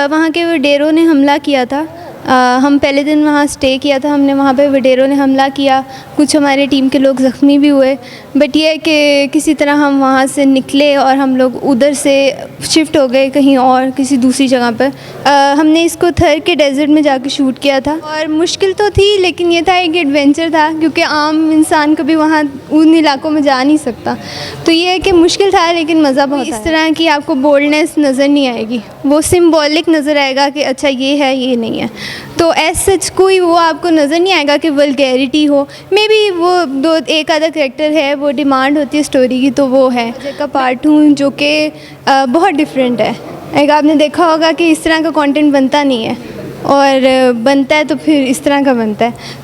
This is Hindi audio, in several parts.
वहाँ के वडेरों ने हमला किया था। हम पहले दिन वहाँ स्टे किया था हमने, वहाँ पे वडेरों ने हमला किया, कुछ हमारे टीम के लोग ज़ख्मी भी हुए। बट ये है कि किसी तरह हम वहाँ से निकले और हम लोग उधर से शिफ्ट हो गए कहीं और, किसी दूसरी जगह पर। हमने इसको थर के डेज़र्ट में जाके शूट किया था और मुश्किल तो थी, लेकिन ये था एक एडवेंचर था, क्योंकि आम इंसान कभी वहाँ उन इलाकों में जा नहीं सकता। तो ये है कि मुश्किल था लेकिन मज़ा बहुत। इस तरह की आपको बोल्डनेस नज़र नहीं आएगी, वो सिम्बॉलिक नज़र आएगा कि अच्छा ये है ये नहीं है। तो एज सच कोई वो आपको नज़र नहीं आएगा कि वल्गैरिटी हो। मे बी वो एक आधा कैरेक्टर है, वो डिमांड होती है स्टोरी की, तो वो है का पार्ट हूँ जो कि बहुत डिफरेंट है। एक आपने देखा होगा कि इस तरह का कंटेंट बनता नहीं है, और बनता है तो फिर इस तरह का बनता है।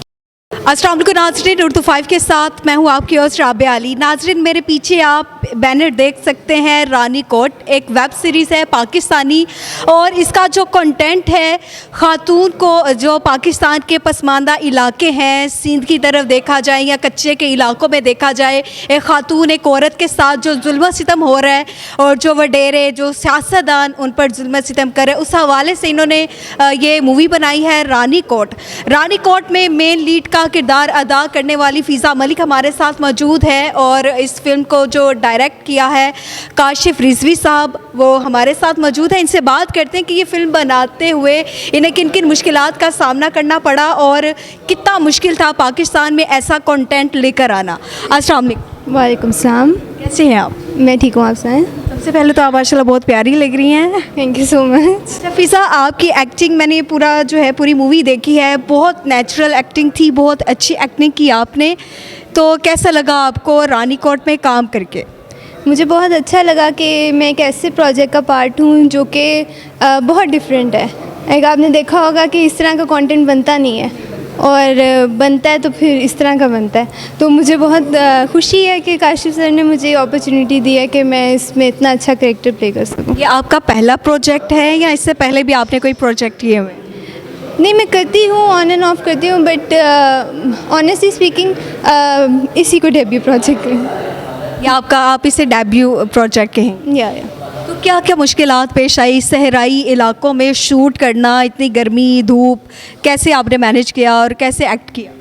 अस्सलाम वालेकुम नाज़रीन, उर्दू 5 के साथ मैं हूँ आपकी होस्ट राबिया अली। नाज़रीन, मेरे पीछे आप बैनर देख सकते हैं, रानी कोट एक वेब सीरीज़ है पाकिस्तानी, और इसका जो कंटेंट है ख़ातून को जो पाकिस्तान के पसमानदा इलाके हैं, सिंध की तरफ देखा जाए या कच्चे के इलाकों में देखा जाए, एक ख़ातून एक औरत के साथ जो जुल्म सितम हो रहा है और जो वडेरे जो सियासतदान उन पर जुल्म सितम कर रहे हैं, उस हवाले से इन्होंने ये मूवी बनाई है रानी कोट। रानी कोट में मेन लीड का किरदार अदा करने वाली फ़िज़ा मलिक हमारे साथ मौजूद है, और इस फिल्म को जो डायरेक्ट किया है काशिफ रिजवी साहब, वो हमारे साथ मौजूद हैं। इनसे बात करते हैं कि ये फ़िल्म बनाते हुए इन्हें किन किन मुश्किलात का सामना करना पड़ा और कितना मुश्किल था पाकिस्तान में ऐसा कंटेंट लेकर आना। अस्सलाम वालेकुम। वालेकुम सलाम। कैसे हैं आप? मैं ठीक हूँ, आप सुनाएं? सबसे पहले तो आप माशाल्लाह बहुत प्यारी लग रही हैं। Thank you so much. Fiza, आपकी एक्टिंग मैंने पूरी मूवी देखी है, बहुत नेचुरल एक्टिंग थी, बहुत अच्छी एक्टिंग की आपने। तो कैसा लगा आपको रानी कोट में काम करके? मुझे बहुत अच्छा लगा कि मैं एक ऐसे प्रोजेक्ट का पार्ट हूँ जो कि बहुत डिफरेंट है। एक आपने देखा होगा कि इस तरह का कंटेंट बनता नहीं है, और बनता है तो फिर इस तरह का बनता है। तो मुझे बहुत खुशी है कि काशिफ सर ने मुझे अपॉर्चुनिटी दी है कि मैं इसमें इतना अच्छा कैरेक्टर प्ले कर सकूँ। ये आपका पहला प्रोजेक्ट है या इससे पहले भी आपने कोई प्रोजेक्ट किए हुए? नहीं, मैं करती हूँ, ऑन एंड ऑफ करती हूँ, बट ऑनेस्टली स्पीकिंग इसी को डेब्यू प्रोजेक्ट है। या आप इसे डेब्यू प्रोजेक्ट कहें? या तो क्या क्या मुश्किलात पेश आई सहराई इलाकों में शूट करना, इतनी गर्मी धूप, कैसे आपने मैनेज किया और कैसे एक्ट किया?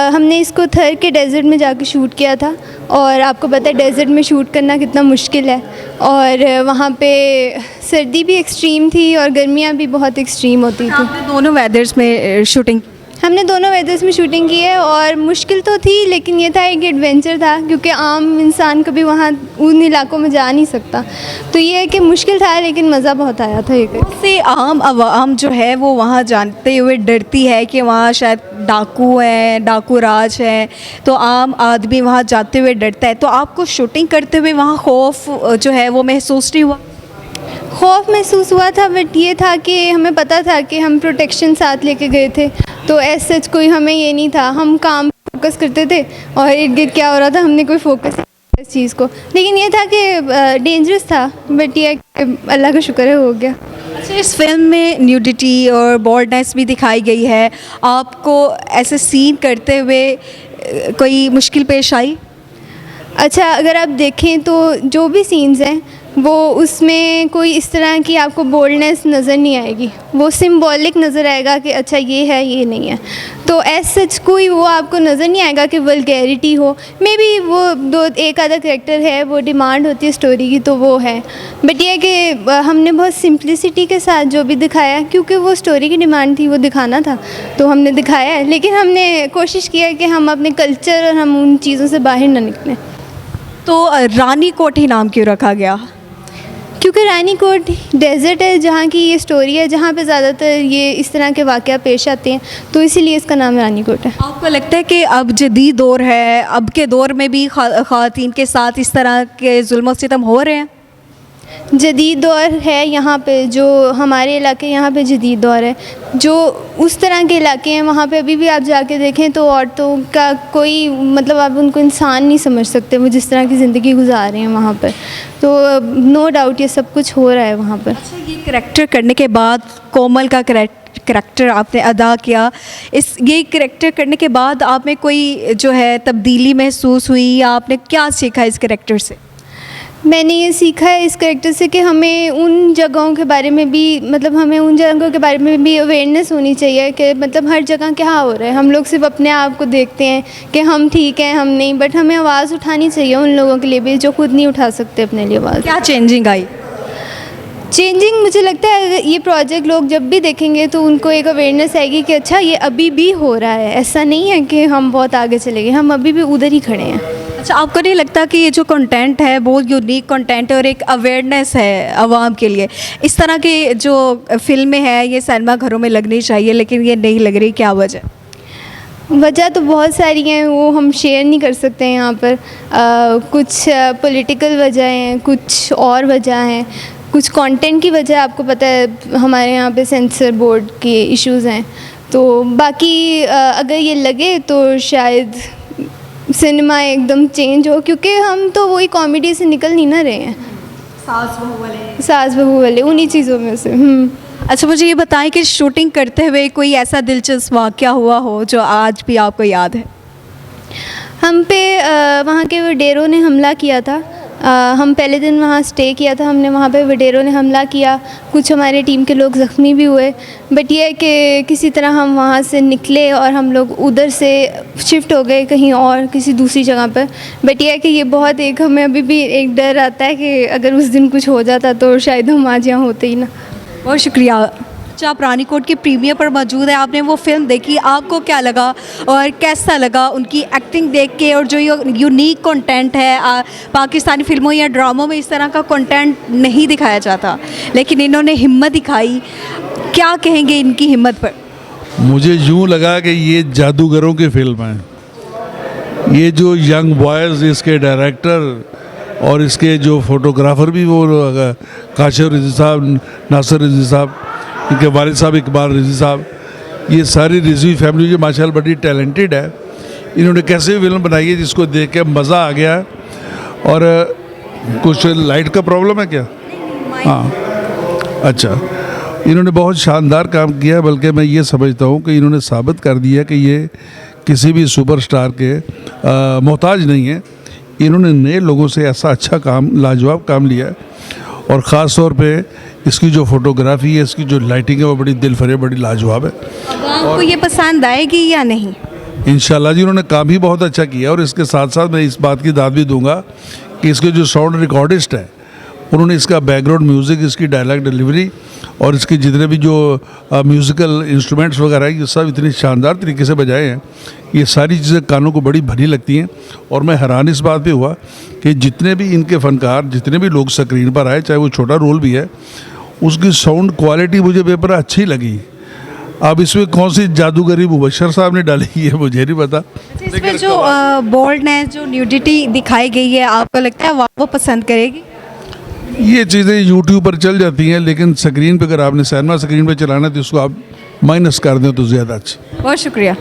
हमने इसको थर के डेज़र्ट में जाके शूट किया था, और आपको पता है डेज़र्ट में शूट करना कितना मुश्किल है, और वहाँ पे सर्दी भी एक्सट्रीम थी और गर्मियाँ भी बहुत एक्सट्रीम होती थी। आपने दोनों वेदर्स में शूटिंग? हमने दोनों वेदर्स में शूटिंग की है, और मुश्किल तो थी, लेकिन ये था एक एडवेंचर था, क्योंकि आम इंसान कभी वहाँ उन इलाकों में जा नहीं सकता। तो ये है कि मुश्किल था लेकिन मज़ा बहुत आया था। ये से आम आवाम जो है वो वहाँ जानते हुए डरती है कि वहाँ शायद डाकू हैं, डाकू राज हैं, तो आम आदमी वहाँ जाते हुए डरता है। तो आपको शूटिंग करते हुए वहाँ खौफ जो है वो महसूस नहीं हुआ? खौफ महसूस हुआ था, बट ये था कि हमें पता था कि हम प्रोटेक्शन साथ लेके गए थे, तो एज सच कोई हमें ये नहीं था। हम काम फोकस करते थे और इर्द गिर्द क्या हो रहा था हमने कोई फोकस नहीं किया इस चीज़ को। लेकिन ये था कि डेंजरस था, बट ये अल्लाह का शुक्र है हो गया। अच्छा, इस फिल्म में न्यूडिटी और बोल्डनेस भी दिखाई गई है, आपको ऐसे सीन करते हुए कोई मुश्किल पेश आई? अच्छा, अगर आप देखें तो जो भी सीन्स हैं वो उसमें कोई इस तरह की आपको बोल्डनेस नज़र नहीं आएगी, वो सिम्बॉलिक नज़र आएगा कि अच्छा ये है ये नहीं है। तो एज सच कोई वो आपको नज़र नहीं आएगा कि वल्गैरिटी हो। मे बी वो एक आधा कैरेक्टर है, वो डिमांड होती है स्टोरी की, तो वो है। बट ये है कि हमने बहुत सिंप्लिसिटी के साथ जो भी दिखाया, क्योंकि वो स्टोरी की डिमांड थी, वो दिखाना था, तो हमने दिखाया है। लेकिन हमने कोशिश किया कि हम अपने कल्चर और हम उन चीज़ों से बाहर ना निकलें। तो रानी कोट ही नाम क्यों रखा गया? क्योंकि रानी कोट डेज़र्ट है जहाँ की ये स्टोरी है, जहाँ पे ज़्यादातर ये इस तरह के वाक़या पेश आते हैं, तो इसीलिए इसका नाम रानी कोट है। आपको लगता है कि अब जदीद दौर है, अब के दौर में भी ख़वातीन के साथ इस तरह के जुल्म और सितम हो रहे हैं? जदीद दौर है यहाँ पे, जो हमारे इलाके यहाँ पे जदीद दौर है। जो उस तरह के इलाके हैं वहाँ पे अभी भी आप जाके देखें तो औरतों का कोई मतलब आप उनको इंसान नहीं समझ सकते, वो जिस तरह की ज़िंदगी गुजार रहे हैं वहाँ पर। तो नो डाउट ये सब कुछ हो रहा है वहाँ पर। अच्छा, ये करैक्टर करने के बाद कोमल का करैक्टर आपने अदा किया, ये करैक्टर करने के बाद आप में कोई जो है तब्दीली महसूस हुई, या आपने क्या सीखा इस करैक्टर से? मैंने ये सीखा है इस कैरेक्टर से कि हमें उन जगहों के बारे में भी मतलब हमें उन जगहों के बारे में भी अवेयरनेस होनी चाहिए कि मतलब हर जगह क्या हो रहा है। हम लोग सिर्फ अपने आप को देखते हैं कि हम ठीक हैं, हम नहीं, बट हमें आवाज़ उठानी चाहिए उन लोगों के लिए भी जो खुद नहीं उठा सकते अपने लिए आवाज़। क्या चेंजिंग आई? चेंजिंग मुझे लगता है ये प्रोजेक्ट लोग जब भी देखेंगे तो उनको एक अवेयरनेस आएगी कि अच्छा ये अभी भी हो रहा है, ऐसा नहीं है कि हम बहुत आगे चले गए, हम अभी भी उधर ही खड़े हैं। अच्छा, आपको नहीं लगता कि ये जो कंटेंट है बहुत यूनिक कंटेंट है और एक अवेयरनेस है आवाम के लिए? इस तरह की जो फिल्में हैं ये सिनेमा घरों में लगनी चाहिए लेकिन ये नहीं लग रही, क्या वजह? वजह तो बहुत सारी हैं, वो हम शेयर नहीं कर सकते हैं यहाँ पर। कुछ पॉलिटिकल वजह हैं, कुछ और वजह हैं, कुछ कंटेंट की वजह आपको पता है हमारे यहाँ पे सेंसर बोर्ड के इश्यूज़ हैं। तो बाकी अगर ये लगे तो शायद सिनेमा एकदम चेंज हो, क्योंकि हम तो वही कॉमेडी से निकल नहीं ना रहे हैं, सास बहू वाले उन्हीं चीज़ों में से। अच्छा, मुझे ये बताएं कि शूटिंग करते हुए कोई ऐसा दिलचस्प वाक़या हुआ हो जो आज भी आपको याद है? हम पे वहाँ के वडेरों ने हमला किया था। हम पहले दिन वहाँ स्टे किया था हमने, वहाँ पे वडेरों ने हमला किया, कुछ हमारे टीम के लोग ज़ख्मी भी हुए, बट ये है कि किसी तरह हम वहाँ से निकले और हम लोग उधर से शिफ्ट हो गए कहीं और किसी दूसरी जगह पर। बट ये है कि ये बहुत एक हमें अभी भी एक डर आता है कि अगर उस दिन कुछ हो जाता तो शायद हम आज यहाँ होते ही ना। बहुत शुक्रिया। अच्छा, आप रानीकोट की प्रीमियर पर मौजूद है, आपने वो फिल्म देखी, आपको क्या लगा और कैसा लगा उनकी एक्टिंग देख के? और जो यूनिक कंटेंट है पाकिस्तानी फिल्मों या ड्रामों में इस तरह का कंटेंट नहीं दिखाया जाता, लेकिन इन्होंने हिम्मत दिखाई, क्या कहेंगे इनकी हिम्मत पर? मुझे यूँ लगा कि ये जादूगरों की फिल्म है। ये जो यंग बॉयज़, इसके डायरेक्टर और इसके जो फोटोग्राफर भी वो काशिफ रिजवी साहब, नासिर रिजवी साहब, इनके वालिद साहब इकबाल रिजवी साहब, ये सारी रिजवी फैमिली जो माशाल्लाह बड़ी टैलेंटेड है। इन्होंने कैसे फिल्म बनाई है जिसको देख के मज़ा आ गया। और कुछ लाइट का प्रॉब्लम है क्या? हाँ, अच्छा, इन्होंने बहुत शानदार काम किया, बल्कि मैं ये समझता हूँ कि इन्होंने साबित कर दिया कि ये किसी भी सुपरस्टार के मोहताज नहीं है। इन्होंने नए लोगों से ऐसा अच्छा काम, लाजवाब काम लिया है। और ख़ास तौर पे इसकी जो फोटोग्राफी है, इसकी जो लाइटिंग है वो बड़ी दिल फरेब, बड़ी लाजवाब है। आपको ये पसंद आएगी या नहीं? इंशाल्लाह जी, उन्होंने काम भी बहुत अच्छा किया। और इसके साथ साथ मैं इस बात की दाद भी दूंगा कि इसके जो साउंड रिकॉर्डिस्ट है उन्होंने इसका बैकग्राउंड म्यूज़िक, इसकी डायलॉग डिलीवरी और इसके जितने भी जो म्यूज़िकल इंस्ट्रूमेंट्स वगैरह हैं ये सब इतनी शानदार तरीके से बजाए हैं, ये सारी चीज़ें कानों को बड़ी भली लगती हैं। और मैं हैरान इस बात पे हुआ कि जितने भी इनके फ़नकार, जितने भी लोग स्क्रीन पर आए, चाहे वो छोटा रोल भी है, उसकी साउंड क्वालिटी मुझे बेपर अच्छी लगी। अब इसमें कौन सी जादूगरी मुबशर साहब ने डाली है मुझे नहीं पता। इसमें जो बोल्डनेस, जो न्यूडिटी दिखाई गई है, आपको लगता है वो पसंद करेगी? ये चीज़ें यूट्यूब पर चल जाती हैं, लेकिन स्क्रीन पे अगर आपने सिनेमा स्क्रीन पे चलाना है तो उसको आप माइनस कर दें तो ज़्यादा अच्छा। बहुत शुक्रिया।